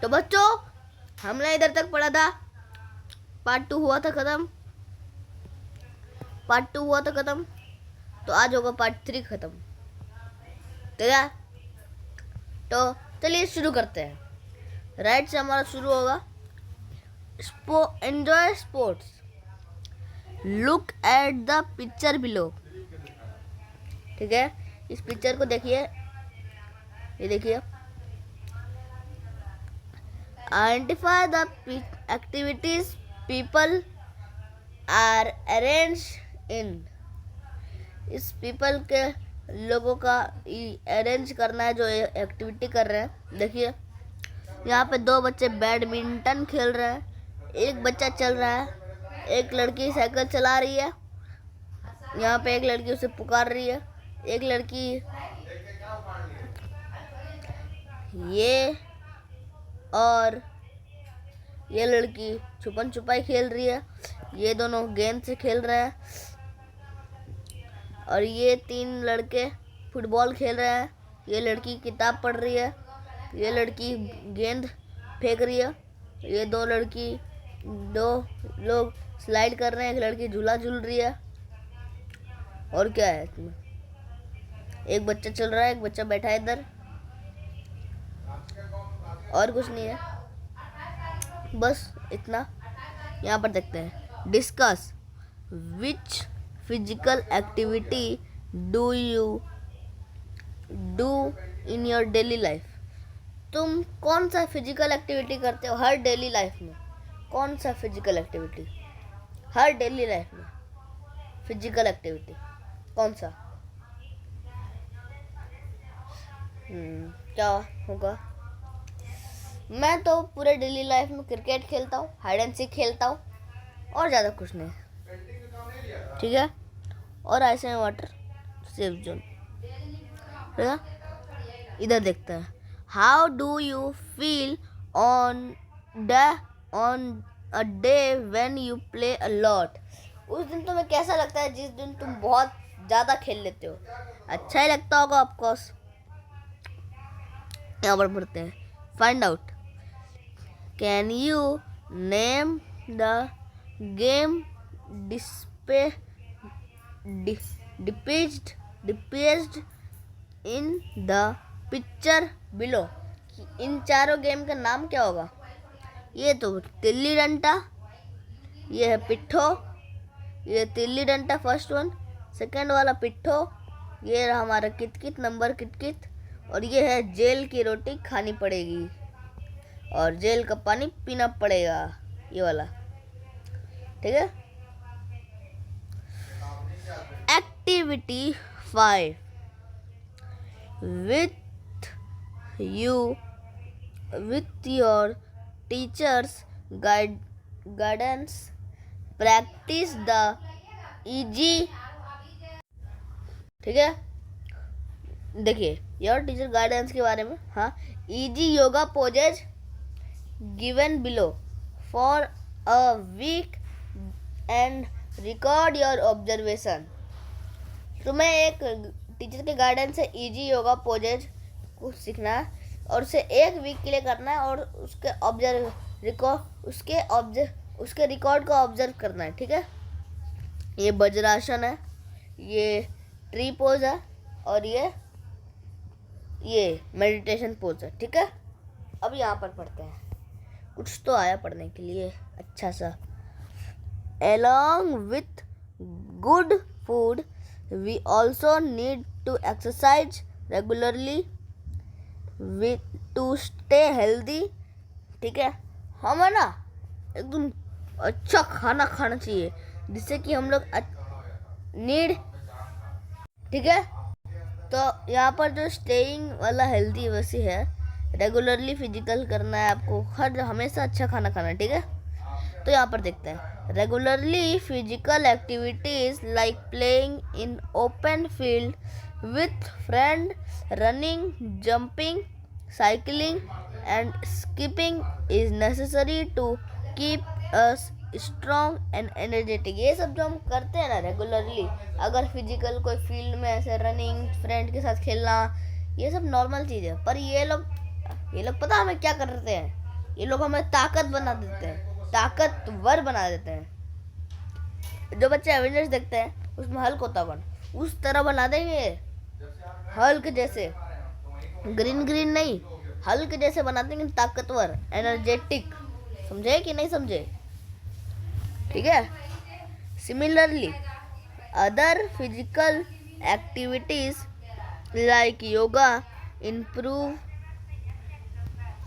तो बच्चों हमने इधर तक पढ़ा था, पार्ट 2 हुआ था खत्म, तो आज होगा पार्ट 3 खत्म। ठीक है, तो चलिए शुरू करते हैं। राइट से हमारा शुरू होगा। Enjoy sports, look at the picture below. ठीक है, इस पिक्चर को देखिए, ये देखिए। Identify the activities people are arrange in. इस पीपल के लोगों का अरेंज करना है जो एक्टिविटी कर रहे हैं। देखिए यहाँ पे 2 बच्चे बैडमिंटन खेल रहे हैं, एक बच्चा चल रहा है, एक लड़की साइकिल चला रही है, यहाँ पे एक लड़की उसे पुकार रही है, एक लड़की ये और ये लड़की छुपन छुपाई खेल रही है। ये दोनों गेंद से खेल रहे हैं और ये 3 लड़के फुटबॉल खेल रहे हैं। ये लड़की किताब पढ़ रही है, ये लड़की गेंद फेंक रही है, ये 2 लोग स्लाइड कर रहे हैं, एक लड़की झूला झूल रही है। और क्या है इसमें, एक बच्चा चल रहा है, एक बच्चा बैठा है इधर, और कुछ नहीं है, बस इतना। यहाँ पर देखते हैं। Discuss which physical activity do you do in your daily life. तुम कौन सा फिजिकल एक्टिविटी करते हो हर डेली लाइफ में? कौन सा फिजिकल एक्टिविटी हर डेली लाइफ में? फिजिकल एक्टिविटी कौन सा? क्या होगा? मैं तो पूरे डेली लाइफ में क्रिकेट खेलता हूँ, हाइड एंड सीक खेलता हूँ, और ज़्यादा कुछ नहीं। ठीक है, और ice and water safe zone. ठीक है, इधर देखते हैं। How do you feel on a day when you play a lot. उस दिन तुम्हें कैसा लगता है जिस दिन तुम बहुत ज़्यादा खेल लेते हो? अच्छा ही लगता होगा ऑफकोर्स। यहाँ पर पढ़ते हैं। Find out, can you name the game depicted in the picture below. इन चारों गेम का नाम क्या होगा? ये तो तिल्ली डंडा, ये है पिट्ठो, ये तिल्ली डंडा फर्स्ट वन, सेकंड वाला पिट्ठो, ये रहा हमारा कितकित नंबर कितकित, और ये है जेल की रोटी खानी पड़ेगी और जेल का पानी पीना पड़ेगा, ये वाला। ठीक है। Activity 5, with your teachers guidance practice the easy। ठीक है, देखिए योर टीचर गाइडेंस के बारे में। हाँ, easy yoga poses given below for a week and record your observation. तुम्हें एक टीचर के गाइडेंस से इजी योगा पोजेज को सीखना है और उसे 1 वीक के लिए करना है और उसके रिकॉर्ड को ऑब्जर्व करना है। ठीक है, ये वज्रासन है, ये ट्री पोज है, और ये मेडिटेशन पोज है। ठीक है, अब यहाँ पर पढ़ते हैं। कुछ तो आया पढ़ने के लिए अच्छा सा। Along with good food, we also need to exercise regularly to stay healthy। ठीक है, हमें ना एकदम अच्छा खाना खाना चाहिए जिससे कि हम लोग नीड। ठीक है, तो यहाँ पर जो स्टेइंग वाला हेल्दी वैसी है, रेगुलरली फिजिकल करना है आपको, हमेशा अच्छा खाना खाना है। ठीक है, तो यहाँ पर देखते हैं। Regularly physical activities like playing in open field with friend, running, jumping, cycling and skipping is necessary to keep us strong and energetic. ये सब जो हम करते हैं ना रेगुलरली, अगर फिजिकल कोई फील्ड में ऐसे रनिंग, फ्रेंड के साथ खेलना, ये सब नॉर्मल चीज़ है। पर ये लोग पता हमें क्या करते हैं? ये लोग हमें ताकत बना देते हैं, ताकतवर बना देते हैं। जो बच्चे एवेंजर्स देखते हैं उसमें हल्क होता कौन, उस तरह बना देंगे हल्क जैसे, ग्रीन ग्रीन नहीं, हल्क जैसे बना देंगे, ताकतवर, एनर्जेटिक। समझे कि नहीं समझे? ठीक है। Similarly other physical activities like yoga improve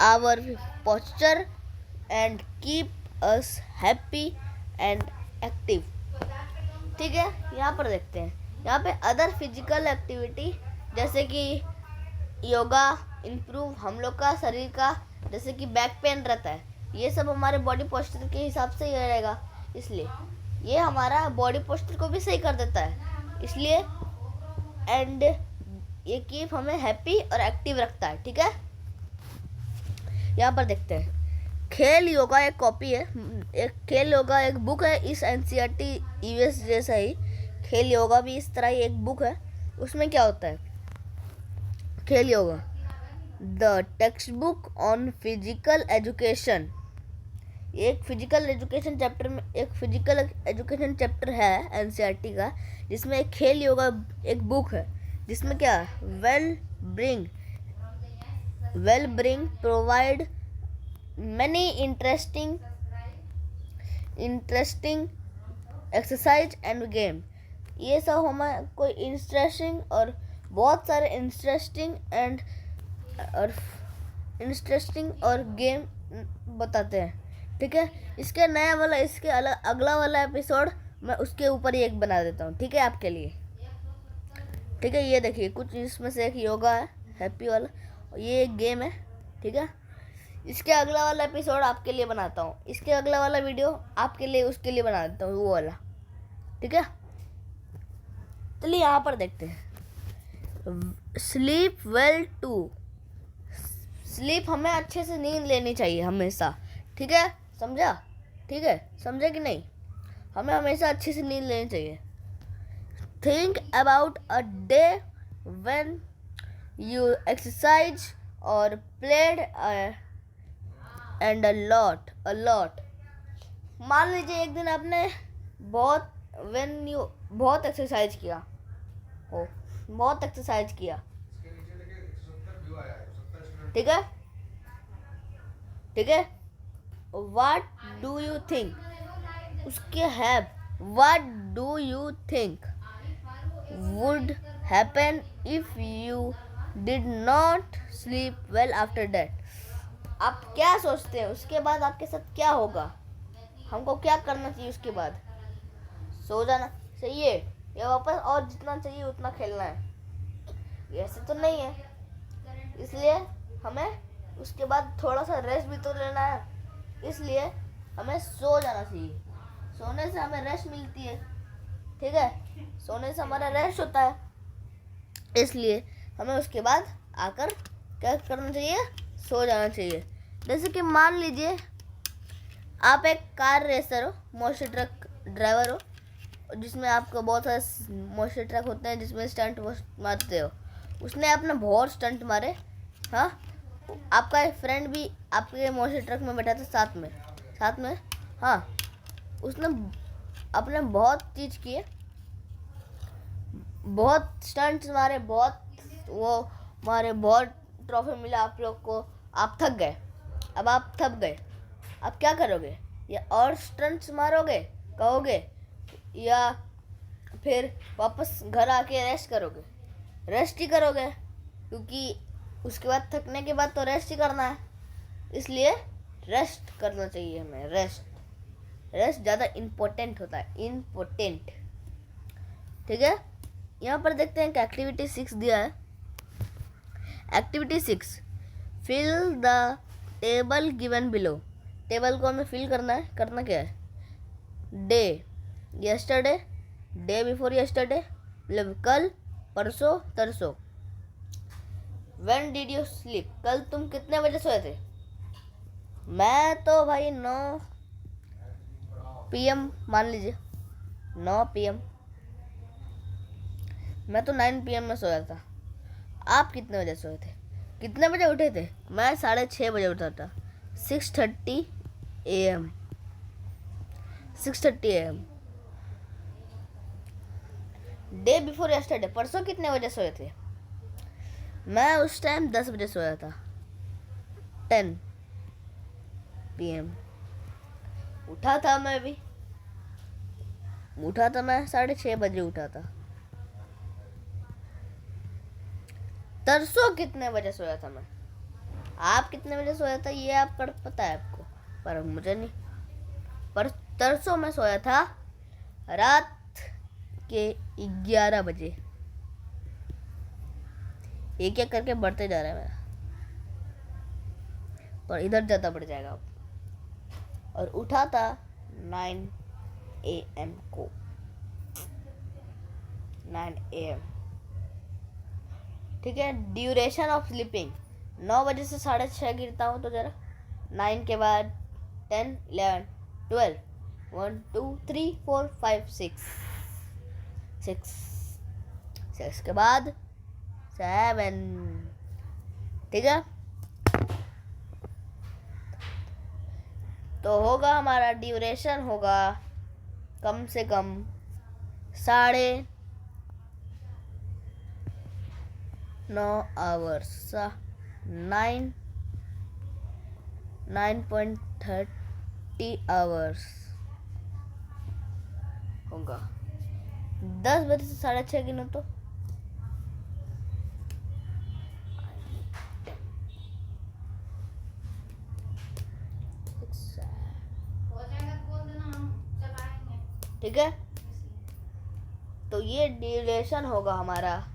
our posture and keep us happy and active। ठीक है, यहाँ पर देखते हैं, यहाँ पे अदर फिजिकल एक्टिविटी जैसे कि योगा इम्प्रूव हम लोग का शरीर का, जैसे कि बैक पेन रहता है, ये सब हमारे बॉडी पोस्चर के हिसाब से ही रहेगा, इसलिए ये हमारा बॉडी पोस्चर को भी सही कर देता है, इसलिए एंड ये कीप हमें हैप्पी और एक्टिव रखता है। ठीक है, यहाँ पर देखते हैं, खेल योगा एक कॉपी है, एक खेल योगा एक बुक है, इस एनसीईआरटी यूएस जैसा ही खेल योगा भी इस तरह ही एक बुक है। उसमें क्या होता है, खेल yoga the text book on physical education, एक फिजिकल एजुकेशन चैप्टर में, एक फिजिकल एजुकेशन चैप्टर है एनसीईआरटी का, जिसमें एक खेल योगा एक बुक है, जिसमें क्या well bring provide many interesting exercise end game. ये सब हमें कोई इंटरेस्टिंग और बहुत सारे इंटरेस्टिंग और गेम बताते हैं। ठीक है, इसके नया वाला, इसके अगला वाला एपिसोड मैं उसके ऊपर ही एक बना देता हूँ, ठीक है, आपके लिए। ठीक है, ये देखिए कुछ इसमें से एक योगा है हैप्पी वाला, ये एक गेम है। ठीक है, इसके अगला वाला एपिसोड आपके लिए बनाता हूँ, इसके अगला वाला वीडियो आपके लिए उसके लिए बना देता हूँ, वो वाला। ठीक है, चलिए यहाँ पर देखते हैं, स्लीप वेल टू, स्लीप हमें अच्छे से नींद लेनी चाहिए हमेशा। ठीक है, समझा? ठीक है, समझे कि नहीं? हमें हमेशा अच्छे से नींद लेनी चाहिए। Think about a day when you exercise or played and a lot। मान लीजिए एक दिन आपने बहुत एक्सरसाइज किया हो, बहुत एक्सरसाइज किया। ठीक है, ठीक है, What do you think उसके have, What do you think would happen if you did not sleep well after that? आप क्या सोचते हैं उसके बाद आपके साथ क्या होगा? हमको क्या करना चाहिए उसके बाद? सो जाना चाहिए या वापस और जितना चाहिए उतना खेलना है? ऐसे तो नहीं है, इसलिए हमें उसके बाद थोड़ा सा रेस्ट भी तो लेना है, इसलिए हमें सो जाना चाहिए। सोने से हमें रेस्ट मिलती है। ठीक है, सोने से हमारा रेस्ट होता है, इसलिए हमें उसके बाद आकर क्या करना चाहिए? सो जाना चाहिए। जैसे कि मान लीजिए आप एक कार रेसर हो, मोस्टर ट्रक ड्राइवर हो, जिसमें आपको बहुत सारे मोस्टर ट्रक होते हैं जिसमें स्टंट मारते हो। उसने अपने बहुत स्टंट मारे, हाँ, आपका एक फ्रेंड भी आपके मोस्टर ट्रक में बैठा था साथ में, हाँ, उसने अपने बहुत चीज़ किए, बहुत स्टंट्स मारे, बहुत ट्रॉफी मिला आप लोग को। आप थक गए, अब आप थक गए, अब क्या करोगे? या और स्टंट्स मारोगे कहोगे, या फिर वापस घर आके रेस्ट करोगे? रेस्ट ही करोगे, क्योंकि उसके बाद थकने के बाद तो रेस्ट ही करना है, इसलिए रेस्ट करना चाहिए हमें। रेस्ट ज़्यादा इम्पोर्टेंट होता है, इम्पोर्टेंट। ठीक है, यहाँ पर देखते हैं कि एक्टिविटी 6 दिया है। Activity 6, fill the table given below. Table को हमें फिल करना है। करना क्या है? Day, yesterday, day before yesterday, मतलब कल, परसों, तरसों। व्हेन डिड यू स्लीप, कल तुम कितने बजे सोए थे? मैं तो भाई 9 PM मान लीजिए, 9 PM। मैं तो 9 PM में सोया था। आप कितने बजे सोए थे? कितने बजे उठे थे? मैं 6:30 बजे उठा था। 6:30 AM 6:30 AM। Day before yesterday, परसों कितने बजे सोए थे? मैं उस टाइम 10 बजे सोया था, 10 PM। उठा था मैं 6:30 बजे उठा था। तरसों कितने बजे सोया था मैं? आप कितने बजे सोया था ये आप कर पता है आपको, पर मुझे नहीं। पर तरसों मैं सोया था रात के 11 बजे। एक एक करके बढ़ते जा रहा है मेरा, पर इधर ज़्यादा बढ़ जाएगा अब। और उठा था 9 AM को, 9 AM। ठीक है। ड्यूरेशन ऑफ स्लीपिंग, 9 बजे से 6:30 गिरता हूँ तो जरा 9 के बाद 10 11 12 1 2 3 4 5 6 के बाद 7। ठीक है। तो होगा हमारा ड्यूरेशन होगा कम से कम 9.5 आवर्स, 9.30 आवर्स होगा। 10 बजे से 6:30 गिनो तो 6। ठीक है। तो ये ड्यूरेशन होगा हमारा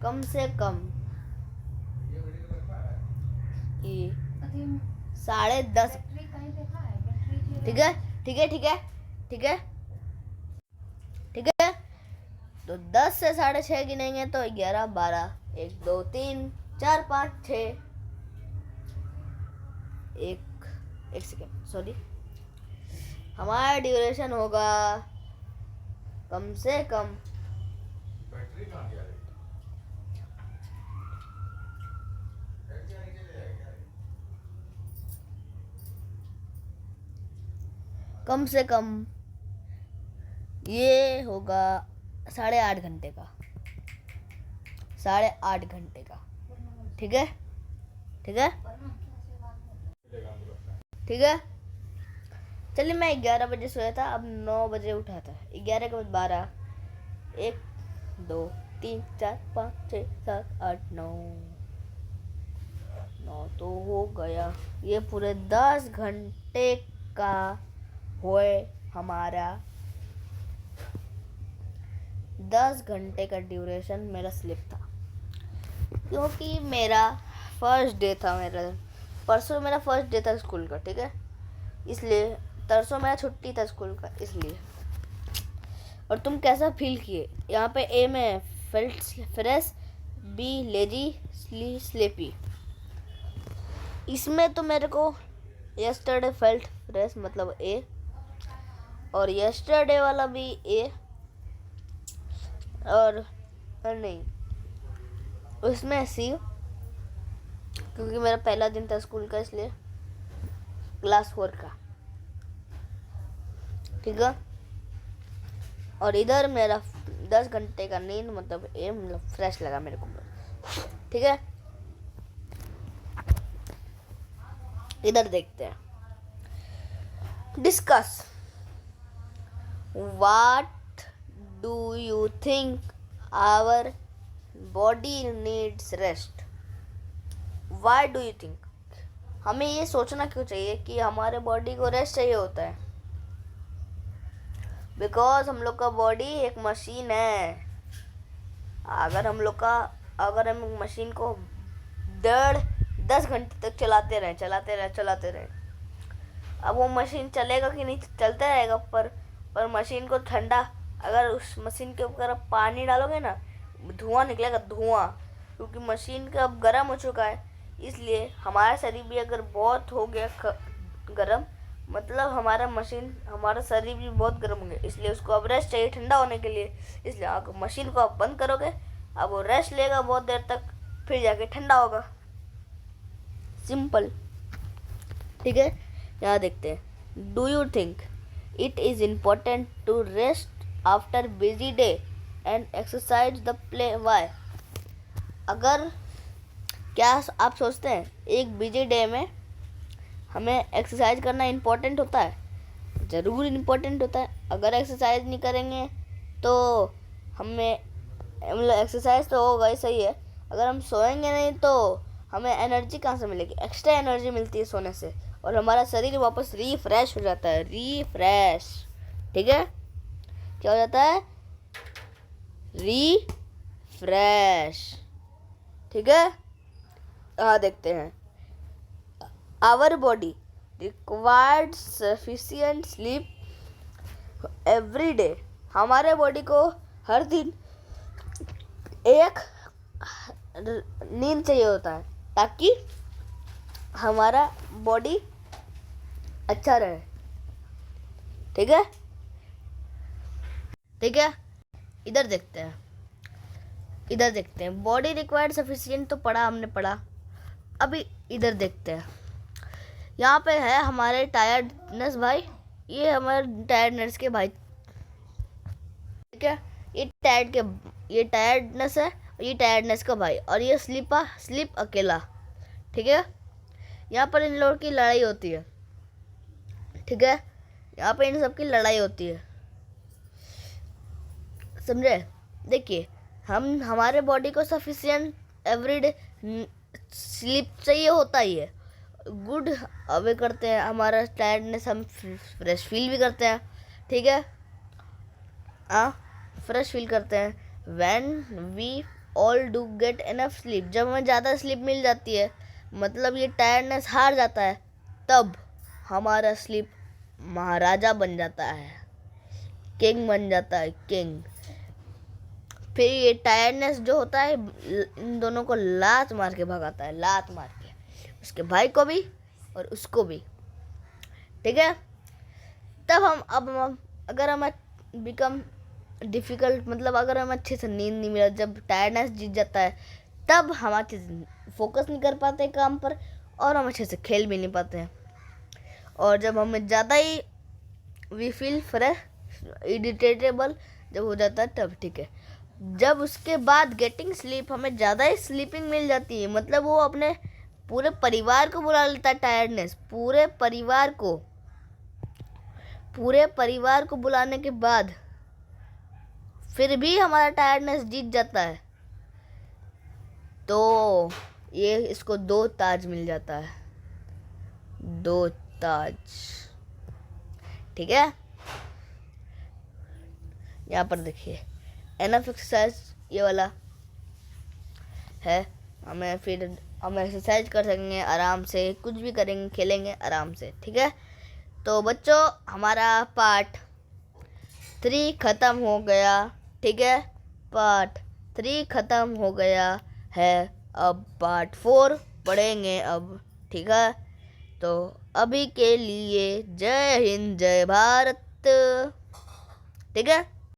कम से कम 10:30। ठीक है, ठीक है, ठीक है, ठीक है, ठीक है। तो 10 से 6:30 गिनेंगे तो 11 12 1 2 3 4 5 6। एक सेकेंड, सॉरी। हमारा ड्यूरेशन होगा कम से कम ये होगा 8.5 घंटे का, 8.5 घंटे का। ठीक है, ठीक है, ठीक है। चलिए, मैं 11 बजे सोया था, अब 9 बजे उठा था। 11 के बाद 12 1 2 3 4 5 6 7 8 9 तो हो गया। ये पूरे 10 घंटे का होए हमारा 10 घंटे का ड्यूरेशन मेरा स्लिप था, क्योंकि मेरा फर्स्ट डे था। परसों मेरा फर्स्ट डे था स्कूल का। ठीक है, इसलिए तरसों मेरा छुट्टी था स्कूल का, इसलिए। और तुम कैसा फील किए? यहाँ पे ए में felt fresh, B lazy, C sleepy. इसमें तो मेरे को यस्टरडे फेल्ट फ्रेश मतलब ए, और यस्टरडे वाला भी ए, और नहीं उसमें सी, क्योंकि मेरा पहला दिन था स्कूल का, इसलिए क्लास 4 का। ठीक है। और इधर मेरा 10 घंटे का नींद मतलब ए, मतलब फ्रेश लगा मेरे को। ठीक है, इधर देखते हैं। Discuss, what do you think our body needs rest? Why do you think? हमें ये सोचना क्यों चाहिए कि हमारे बॉडी को रेस्ट चाहिए होता है? बिकॉज हम लोग का बॉडी एक मशीन है। अगर हम मशीन को 10 घंटे तक चलाते रहे, अब वो मशीन चलेगा कि नहीं? चलते रहेगा, पर मशीन को ठंडा, अगर उस मशीन के ऊपर आप पानी डालोगे ना, धुआं निकलेगा, धुआं। क्योंकि मशीन का अब गर्म हो चुका है, इसलिए हमारा शरीर भी अगर बहुत हो गया गर्म, मतलब हमारा शरीर भी बहुत गर्म हो गया, इसलिए उसको अब रेस्ट चाहिए ठंडा होने के लिए। इसलिए अगर मशीन को आप बंद करोगे, अब वो रेस्ट लेगा बहुत देर तक, फिर जाके ठंडा होगा। सिंपल। ठीक है, यहाँ देखते हैं। Do you think it is important to rest after busy day and exercise the play why? अगर क्या आप सोचते हैं एक बिजी डे में हमें एक्सरसाइज करना इम्पोर्टेंट होता है? ज़रूर इम्पोर्टेंट होता है। अगर एक्सरसाइज नहीं करेंगे तो हमें मतलब एक्सरसाइज तो होगा ही, सही है, अगर हम सोएंगे नहीं तो हमें एनर्जी कहाँ से मिलेगी? एक्स्ट्रा एनर्जी मिलती है सोने से, और हमारा शरीर वापस रीफ्रेश हो जाता है। रीफ्रेश, ठीक है, क्या हो जाता है? रीफ्रेश, ठीक है। हाँ देखते हैं। Our body required sufficient sleep every day. हमारे बॉडी को हर दिन एक नींद चाहिए होता है ताकि हमारा बॉडी अच्छा रहे, ठीक है, ठीक है। इधर देखते हैं, इधर देखते हैं। बॉडी रिक्वायर्ड सफिशिएंट तो पढ़ा हमने, पढ़ा। अभी इधर देखते हैं, यहाँ पे है हमारे टायर्डनेस भाई, ये हमारे टायर्डनेस के भाई, ठीक है। ये टायर्डनेस है, ये टायर्डनेस का भाई, और ये स्लीप अकेला, ठीक है। यहाँ पर इन लोगों की लड़ाई होती है, ठीक है, यहाँ पे इन सब की लड़ाई होती है, समझे? देखिए, हमारे बॉडी को सफिशिएंट एवरीडे स्लीप चाहिए होता ही है। गुड अवे करते हैं, हमारा टायर्डनेस हम फ्रेश फील भी करते हैं, ठीक है, फ्रेश फील करते हैं। When we all do get enough sleep, जब हमें ज़्यादा स्लीप मिल जाती है, मतलब ये टायर्डनेस हार जाता है, तब हमारा स्लीप महाराजा बन जाता है, किंग बन जाता है, किंग। फिर ये टायर्डनेस जो होता है इन दोनों को लात मार के भगाता है, लात मार के, उसके भाई को भी और उसको भी, ठीक है। तब हम अगर हमें बिकम डिफ़िकल्ट, मतलब अगर हमें अच्छे से नींद नहीं मिला, जब टायर्डनेस जीत जाता है, तब हम अच्छे से फोकस नहीं कर पाते काम पर, और हम अच्छे से खेल भी नहीं पाते हैं। और जब हमें ज़्यादा ही वी फील फ्रेश इरिटेटेबल जब हो जाता है तब, ठीक है। जब उसके बाद गेटिंग स्लीप, हमें ज़्यादा ही स्लीपिंग मिल जाती है, मतलब वो अपने पूरे परिवार को बुला लेता है टायर्डनेस, पूरे परिवार को बुलाने के बाद फिर भी हमारा टायर्डनेस जीत जाता है, तो ये इसको 2 ताज मिल जाता है, 2 ताज, ठीक है। यहाँ पर देखिए एनफ एक्सरसाइज ये वाला है, हम एक्सरसाइज कर सकेंगे आराम से, कुछ भी करेंगे, खेलेंगे आराम से, ठीक है। तो बच्चों, हमारा पार्ट 3 ख़त्म हो गया, ठीक है, पार्ट 3 ख़त्म हो गया है। अब पार्ट 4 पढ़ेंगे अब, ठीक है। तो अभी के लिए जय हिंद, जय भारत, ठीक है।